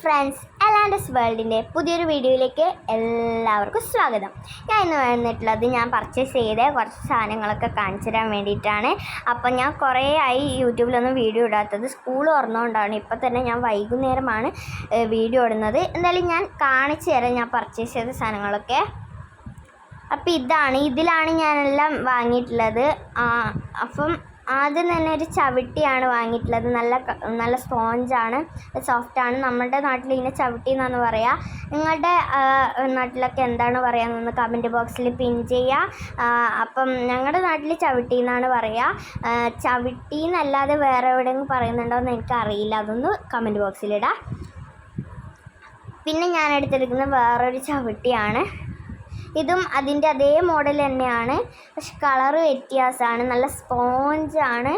Friends, അലാൻഡസ് വേൾഡിൻ്റെ പുതിയൊരു വീഡിയോയിലേക്ക് എല്ലാവർക്കും സ്വാഗതം. ഞാൻ ഇന്ന് വന്നിട്ടുള്ളത് ഞാൻ പർച്ചേസ് ചെയ്ത കുറച്ച് സാധനങ്ങളൊക്കെ കാണിച്ചു തരാൻ വേണ്ടിയിട്ടാണ്. അപ്പം ഞാൻ കുറേ ആയി യൂട്യൂബിലൊന്നും വീഡിയോ ഇടാത്തത്, സ്കൂൾ തുറന്നുകൊണ്ടാണ്. ഇപ്പം തന്നെ ഞാൻ വൈകുന്നേരമാണ് വീഡിയോ ഇടുന്നത്. എന്തായാലും ഞാൻ കാണിച്ചു തരാം ഞാൻ പർച്ചേസ് ചെയ്ത സാധനങ്ങളൊക്കെ. അപ്പം ഇതിലാണ് ഞാനെല്ലാം വാങ്ങിയിട്ടുള്ളത്. അപ്പം ആദ്യം തന്നെ ഒരു ചവിട്ടിയാണ് വാങ്ങിയിട്ടുള്ളത്. നല്ല സ്പോഞ്ചാണ്, സോഫ്റ്റാണ്. നമ്മുടെ നാട്ടിൽ ഇതിനെ ചവിട്ടി എന്നാണ് പറയുക. നിങ്ങളുടെ നാട്ടിലൊക്കെ എന്താണ് പറയുകയെന്നൊന്ന് കമൻറ്റ് ബോക്സിൽ പിൻ ചെയ്യുക. അപ്പം ഞങ്ങളുടെ നാട്ടിൽ ചവിട്ടി എന്നാണ് പറയുക. ചവിട്ടി എന്നല്ലാതെ വേറെ എവിടെയെങ്കിലും പറയുന്നുണ്ടോ എന്ന് എനിക്കറിയില്ല, അതൊന്ന് കമൻറ്റ് ബോക്സിലിടാം. പിന്നെ ഞാൻ എടുത്തിരിക്കുന്നത് വേറൊരു ചവിട്ടിയാണ്. ഇതും അതിൻ്റെ അതേ മോഡൽ തന്നെയാണ്, പക്ഷെ കളറ് വ്യത്യാസമാണ്. നല്ല സ്പോഞ്ചാണ്,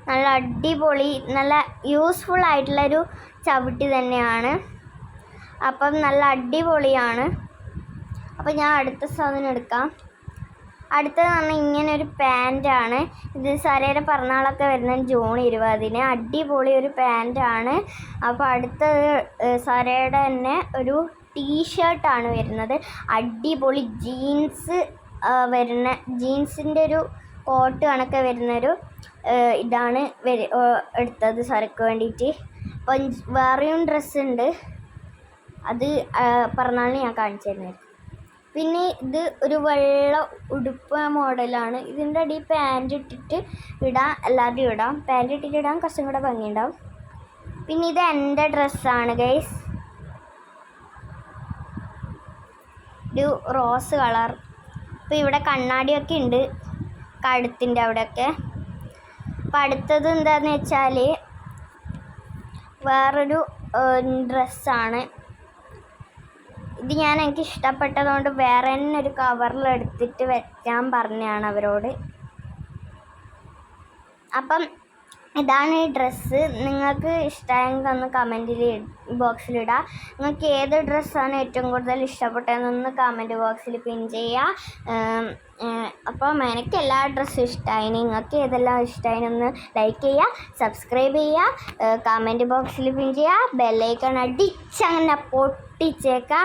നല്ല അടിപൊളി, നല്ല യൂസ്ഫുൾ ആയിട്ടുള്ളൊരു ചവിട്ടി തന്നെയാണ്. അപ്പം നല്ല അടിപൊളിയാണ്. അപ്പം ഞാൻ അടുത്ത സാധനം എടുക്കാം. അടുത്തത് പറഞ്ഞാൽ ഇങ്ങനൊരു പാൻറ്റാണ്. ഇത് സരയുടെ പിറന്നാളൊക്കെ വരുന്നത് ജൂൺ 20-ന്. അടിപൊളി ഒരു പാൻറ്റാണ്. അപ്പോൾ അടുത്തത് സരയുടെ തന്നെ ഒരു ടീഷർട്ടാണ് വരുന്നത്. അടിപൊളി ജീൻസ് ജീൻസിൻ്റെ ഒരു കോട്ട് കണക്കെ വരുന്നൊരു ഇതാണ് എടുത്തത് സരക്ക് വേണ്ടിയിട്ട്. അപ്പം വേറെയും ഡ്രസ്സുണ്ട്, അത് പിറന്നാളിന് ഞാൻ കാണിച്ചു തരുന്നത്. പിന്നെ ഇത് ഒരു വെള്ള ഉടുപ്പ് മോഡലാണ്. ഇതിൻ്റെ അടിയിൽ പാൻറ് ഇട്ടിട്ട് ഇടാം, എല്ലാവരും ഇടാം. പാൻറ് ഇട്ടിട്ട് ഇടാൻ കുറച്ചും കൂടെ ഭംഗിയുണ്ടാവും. പിന്നെ ഇത് എൻ്റെ ഡ്രസ്സാണ് ഗൈസ്, ഒരു റോസ് കളർ. അപ്പോൾ ഇവിടെ കണ്ണാടിയൊക്കെ ഉണ്ട് കഴുത്തിൻ്റെ അവിടെയൊക്കെ. അപ്പം അടുത്തത് എന്താണെന്ന് വെച്ചാൽ വേറൊരു ഡ്രസ്സാണ്. ഇത് എനിക്ക് ഇഷ്ടപ്പെട്ടതുകൊണ്ട് വേറെ തന്നെ ഒരു കവറിലെടുത്തിട്ട് വെക്കാൻ പറഞ്ഞതാണ് അവരോട്. അപ്പം ഇതാണ് ഈ ഡ്രസ്സ്. നിങ്ങൾക്ക് ഇഷ്ടമായെങ്കിൽ ഒന്ന് കമൻറ്റിൽ ബോക്സിലിടാം. നിങ്ങൾക്ക് ഏത് ഡ്രസ്സാണ് ഏറ്റവും കൂടുതൽ ഇഷ്ടപ്പെട്ടതെന്നൊന്ന് കമൻറ്റ് ബോക്സിൽ പിൻ ചെയ്യുക. അപ്പം എനിക്ക് എല്ലാ ഡ്രസ്സും ഇഷ്ടമായി. നിങ്ങൾക്ക് ഏതെല്ലാം ഇഷ്ടമായിനൊന്ന് ലൈക്ക് ചെയ്യുക, സബ്സ്ക്രൈബ് ചെയ്യുക, കമൻറ്റ് ബോക്സിൽ പിൻ ചെയ്യുക, ബെല്ലൈക്കൺ അടിച്ചങ്ങനെ പൊട്ടിച്ചേക്കുക.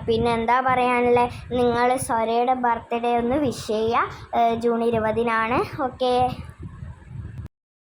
പിന്നെ എന്താ പറയാനുള്ളത്, നിങ്ങൾ സൊരയുടെ ബർത്ത്ഡേ ഒന്ന് വിഷ് ചെയ്യുക. ജൂൺ 20-നാണ്. ഓക്കേ.